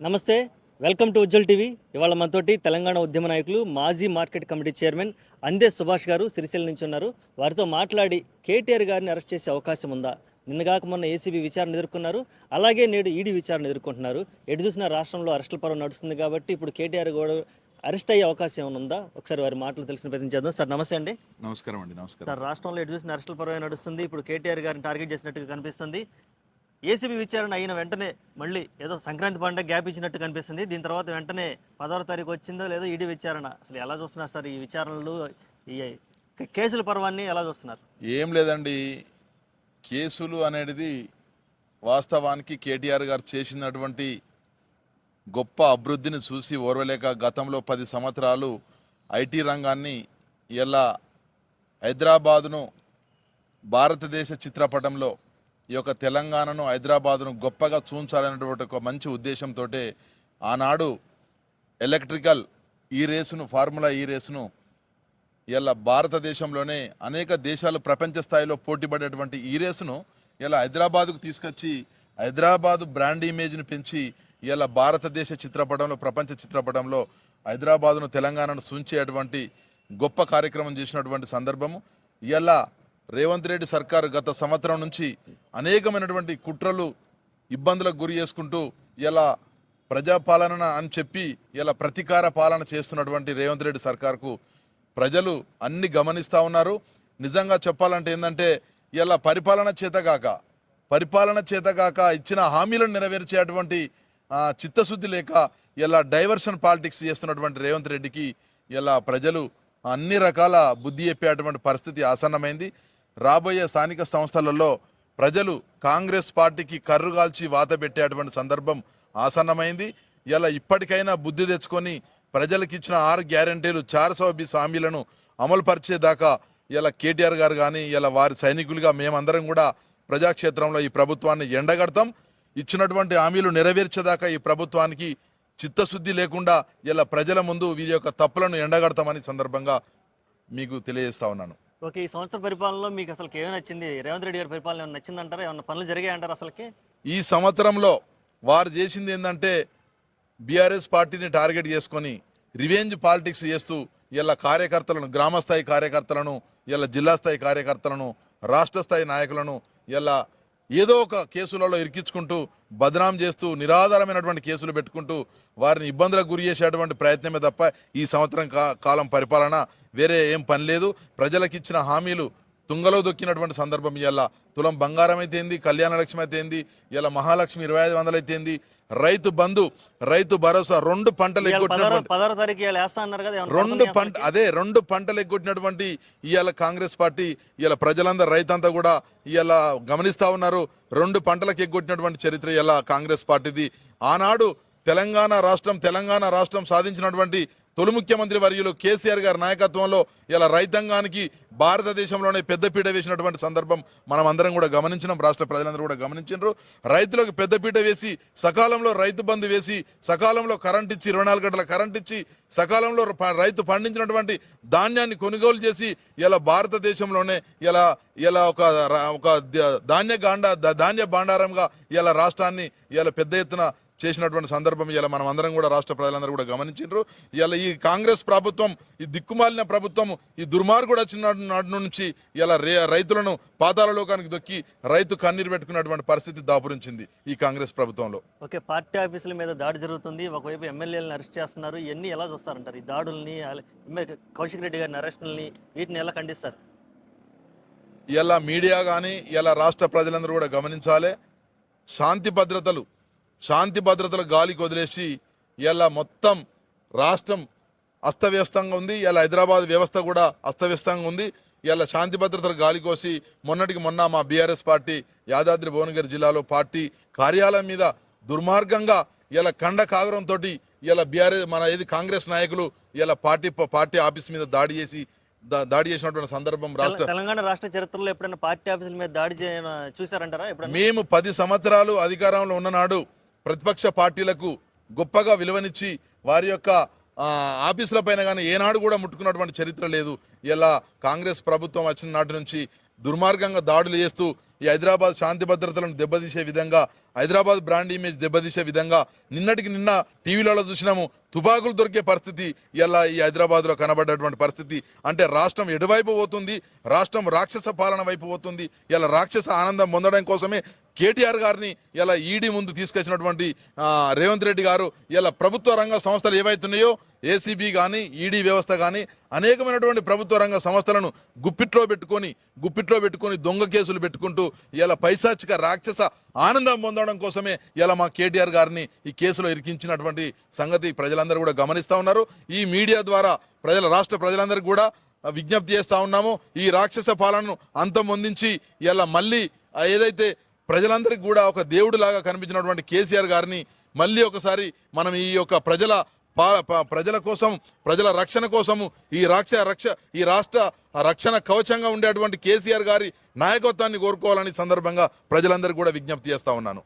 నమస్తే. Welcome to Ujjal TV. ఇవాళ మనతోటి తెలంగాణ ఉద్యమ నాయకులు, మాజీ మార్కెట్ కమిటీ చైర్మన్ అందే సుభాష్ గారు సిరిసిల్ల నుంచి ఉన్నారు. వారితో మాట్లాడి కేటీఆర్ గారిని అరెస్ట్ చేసే అవకాశం ఉందా? నిన్నగాక మొన్న ఏసీబీ విచారణ ఎదుర్కొన్నారు. అలాగే నేడు ఈడీ విచారణ ఎదుర్కొంటున్నారు. ఎటు చూసినా రాష్ట్రంలో అరెస్టుల పర్వం నడుస్తుంది కాబట్టి ఇప్పుడు కేటీఆర్ కూడా అరెస్ట్ అయ్యే అవకాశం ఏమైనా ఉందా? ఒకసారి వారి మాటలు తెలిసిన ప్రయత్నం చేద్దాం. సార్ నమస్తే అండి. నమస్కారం అండి. నమస్కారం సార్, రాష్ట్రంలో ఎటు చూసిన అరెస్టుల పర్వం నడుస్తుంది. ఇప్పుడు కేటీఆర్ గారిని టార్గెట్ చేసినట్టుగా కనిపిస్తుంది. ఏసీబీ విచారణ అయిన వెంటనే మళ్ళీ ఏదో సంక్రాంతి పండుగ గ్యాప్ ఇచ్చినట్టు కనిపిస్తుంది. దీని తర్వాత వెంటనే 16వ తారీఖు వచ్చిందో లేదో ఈడీ విచారణ. అసలు ఎలా చూస్తున్నారు సార్ ఈ విచారణలు, ఈ కేసుల పర్వాన్ని ఎలా చూస్తున్నారు? ఏం లేదండి, కేసులు అనేది వాస్తవానికి కేటీఆర్ గారు చేసినటువంటి గొప్ప అభివృద్ధిని చూసి ఓర్వలేక గతంలో 10 సంవత్సరాలు ఐటీ రంగాన్ని ఇలా హైదరాబాదును భారతదేశ చిత్రపటంలో ఈ యొక్క తెలంగాణను హైదరాబాదును గొప్పగా చూంచాలనేటువంటి ఒక మంచి ఉద్దేశంతో ఆనాడు ఎలక్ట్రికల్ ఈ రేసును, ఫార్ములా ఈ రేసును ఇలా భారతదేశంలోనే అనేక దేశాలు ప్రపంచ స్థాయిలో పోటీపడేటువంటి ఈ రేసును ఇలా హైదరాబాదుకు తీసుకొచ్చి హైదరాబాదు బ్రాండ్ ఇమేజ్ని పెంచి ఇలా భారతదేశ చిత్రపటంలో, ప్రపంచ చిత్రపటంలో హైదరాబాదును, తెలంగాణను సూంచేటువంటి గొప్ప కార్యక్రమం చేసినటువంటి సందర్భము. ఇలా రేవంత్ రెడ్డి సర్కారు గత సంవత్సరం నుంచి అనేకమైనటువంటి కుట్రలు, ఇబ్బందులకు గురి చేసుకుంటూ ఇలా ప్రజాపాలన అని చెప్పి ఇలా ప్రతీకార పాలన చేస్తున్నటువంటి రేవంత్ రెడ్డి సర్కారుకు ప్రజలు అన్ని గమనిస్తూ ఉన్నారు. నిజంగా చెప్పాలంటే ఏంటంటే ఇలా పరిపాలన చేతగాక ఇచ్చిన హామీలను నెరవేర్చేటువంటి చిత్తశుద్ధి లేక ఇలా డైవర్షన్ పాలిటిక్స్ చేస్తున్నటువంటి రేవంత్ రెడ్డికి ఇలా ప్రజలు అన్ని రకాల బుద్ధి చెప్పేటువంటి పరిస్థితి ఆసన్నమైంది. రాబోయే స్థానిక సంస్థలలో ప్రజలు కాంగ్రెస్ పార్టీకి కర్రుగాల్చి వాత పెట్టేటువంటి సందర్భం ఆసన్నమైంది. ఇలా ఇప్పటికైనా బుద్ధి తెచ్చుకొని ప్రజలకు ఇచ్చిన 6 గ్యారంటీలు 420 హామీలను అమలు పరిచేదాకా ఇలా కేటీఆర్ గారు కానీ ఇలా వారి సైనికులుగా మేమందరం కూడా ప్రజాక్షేత్రంలో ఈ ప్రభుత్వాన్ని ఎండగడతాం. ఇచ్చినటువంటి హామీలు నెరవేర్చేదాకా ఈ ప్రభుత్వానికి చిత్తశుద్ధి లేకుండా ఇలా ప్రజల ముందు వీరి యొక్క తప్పులను ఎండగడతామని సందర్భంగా మీకు తెలియజేస్తా ఉన్నాను. ఓకే, ఈ సంవత్సర పరిపాలనలో మీకు అసలు ఏమైనా నచ్చింది? రేవంత్ రెడ్డి గారి పరిపాలన ఏమైనా నచ్చిందంటారా? ఏమన్నా పనులు జరిగాయంటారా? అసలుకి ఈ సంవత్సరంలో వారు చేసింది ఏంటంటే బీఆర్ఎస్ పార్టీని టార్గెట్ చేసుకొని రివెంజ్ పాలిటిక్స్ చేస్తూ ఇలా కార్యకర్తలను, గ్రామస్థాయి కార్యకర్తలను, ఇలా జిల్లా స్థాయి కార్యకర్తలను, రాష్ట్ర స్థాయి నాయకులను ఇలా ఏదో ఒక కేసులలో ఇరికించుకుంటూ బదనాం చేస్తూ నిరాధారమైనటువంటి కేసులు పెట్టుకుంటూ వారిని ఇబ్బందులకు గురి చేసేటువంటి ప్రయత్నమే తప్ప ఈ సంవత్సరం కాలం పరిపాలన వేరే ఏం పని లేదు. ప్రజలకు ఇచ్చిన హామీలు తుంగలో దొక్కినటువంటి సందర్భం. ఇలా తులం బంగారం అయితే ఏంది, కళ్యాణ లక్ష్మి అయితే ఏంది, ఇలా మహాలక్ష్మి 2500 అయితే ఏంది, రైతు బంధు, రైతు భరోసా, 2 పంటలు ఎగ్గొట్టినటువంటి 2 పంటలు ఎగ్గొట్టినటువంటి ఇవాళ కాంగ్రెస్ పార్టీ ఇలా ప్రజలందరూ, రైతంతా కూడా ఇలా గమనిస్తూ ఉన్నారు. 2 పంటలకు ఎగ్గొట్టినటువంటి చరిత్ర ఇలా కాంగ్రెస్ పార్టీది. ఆనాడు తెలంగాణ రాష్ట్రం సాధించినటువంటి తొలి ముఖ్యమంత్రి వర్యులు కేసీఆర్ గారి నాయకత్వంలో ఇలా రైతాంగానికి భారతదేశంలోనే పెద్దపీట వేసినటువంటి సందర్భం మనం అందరం కూడా గమనించినాం. రాష్ట్ర ప్రజలందరూ కూడా గమనించారు. రైతులకు పెద్దపీట వేసి సకాలంలో రైతు బంధు వేసి సకాలంలో కరెంట్ ఇచ్చి 24 గంటల కరెంట్ ఇచ్చి సకాలంలో రైతు పండించినటువంటి ధాన్యాన్ని కొనుగోలు చేసి ఇలా భారతదేశంలోనే ఇలా ఒక ధాన్య భాండారంగా ఇలా రాష్ట్రాన్ని ఇలా పెద్ద ఎత్తున చేసినటువంటి సందర్భం ఇలా మనం అందరం కూడా రాష్ట్ర ప్రజలందరూ కూడా గమనించారు. ఇలా ఈ కాంగ్రెస్ ప్రభుత్వం, ఈ దిక్కుమాలిన ప్రభుత్వం, ఈ దుర్మార్గుడు వచ్చిన నాటి నుంచి ఇలా రైతులను పాతాళ లోకానికి దొక్కి రైతు కన్నీరు పెట్టుకున్నటువంటి పరిస్థితి దాపురించింది ఈ కాంగ్రెస్ ప్రభుత్వంలో. ఓకే, పార్టీ ఆఫీసుల మీద దాడి జరుగుతుంది, ఒకవైపు ఎమ్మెల్యేలను అరెస్ట్ చేస్తున్నారు. ఇవన్నీ ఎలా చూస్తారంటారు? ఈ దాడుల్ని, కౌశిక్ రెడ్డి గారిని అరెస్టుల్ని, వీటిని ఎలా ఖండిస్తారు? ఇలా మీడియా కానీ ఇలా రాష్ట్ర ప్రజలందరూ కూడా గమనించాలి. శాంతి భద్రతలు గాలికి వదిలేసి ఇలా మొత్తం రాష్ట్రం అస్తవ్యస్తంగా ఉంది. ఇలా హైదరాబాద్ వ్యవస్థ కూడా అస్తవ్యస్తంగా ఉంది. ఇలా శాంతి భద్రతలు గాలికోసి మొన్న మా బీఆర్ఎస్ పార్టీ యాదాద్రి భువనగిరి జిల్లాలో పార్టీ కార్యాలయం మీద దుర్మార్గంగా ఇలా కండ కాగరంతో ఇలా బీఆర్ఎస్ కాంగ్రెస్ నాయకులు ఇలా పార్టీ ఆఫీస్ మీద దాడి చేసినటువంటి సందర్భం తెలంగాణ రాష్ట్ర చరిత్రలో ఎప్పుడైనా పార్టీ ఆఫీసుల మీద దాడి చూసారంటారా? మేము 10 సంవత్సరాలు అధికారంలో ఉన్ననాడు ప్రతిపక్ష పార్టీలకు గొప్పగా విలువనిచ్చి వారి యొక్క ఆఫీసుల పైన కానీ ఏనాడు కూడా ముట్టుకున్నటువంటి చరిత్ర లేదు. ఇలా కాంగ్రెస్ ప్రభుత్వం వచ్చిన నాటి నుంచి దుర్మార్గంగా దాడులు చేస్తూ ఈ హైదరాబాద్ శాంతి భద్రతలను దెబ్బతీసే విధంగా, హైదరాబాద్ బ్రాండ్ ఇమేజ్ దెబ్బతీసే విధంగా నిన్నటికి నిన్న టీవీలలో చూసినాము. తుపాకులు దొరికే పరిస్థితి ఇలా ఈ హైదరాబాద్లో కనబడ్డటువంటి పరిస్థితి. అంటే రాష్ట్రం ఎటువైపు పోతుంది, రాష్ట్రం రాక్షస పాలన వైపు పోతుంది. ఇలా రాక్షస ఆనందం పొందడం కోసమే కేటీఆర్ గారిని ఇలా ఈడీ ముందు తీసుకొచ్చినటువంటి రేవంత్ రెడ్డి గారు ఇలా ప్రభుత్వ రంగ సంస్థలు ఏవైతున్నాయో ఏసీబీ కానీ ఈడీ వ్యవస్థ కానీ అనేకమైనటువంటి ప్రభుత్వ రంగ సంస్థలను గుప్పిట్లో పెట్టుకొని దొంగ కేసులు పెట్టుకుంటూ ఇలా పైశాచిక రాక్షస ఆనందం పొందడం కోసమే ఇలా మా కేటీఆర్ గారిని ఈ కేసులో ఇరికించినటువంటి సంగతి ప్రజలందరూ కూడా గమనిస్తూ ఉన్నారు. ఈ మీడియా ద్వారా రాష్ట్ర ప్రజలందరికీ కూడా విజ్ఞప్తి చేస్తూ ఉన్నాము. ఈ రాక్షస పాలనను అంతమొందించి ఇలా మళ్ళీ ఏదైతే ప్రజలందరికీ కూడా ఒక దేవుడిలాగా కనిపించినటువంటి కేసీఆర్ గారిని మళ్ళీ ఒకసారి మనం ఈ యొక్క ప్రజల కోసం, ప్రజల రక్షణ కోసము ఈ రాష్ట్ర రక్షణ కవచంగా ఉండేటువంటి కేసీఆర్ గారి నాయకత్వాన్ని కోరుకోవాలని సందర్భంగా ప్రజలందరికీ కూడా విజ్ఞప్తి చేస్తా ఉన్నాను.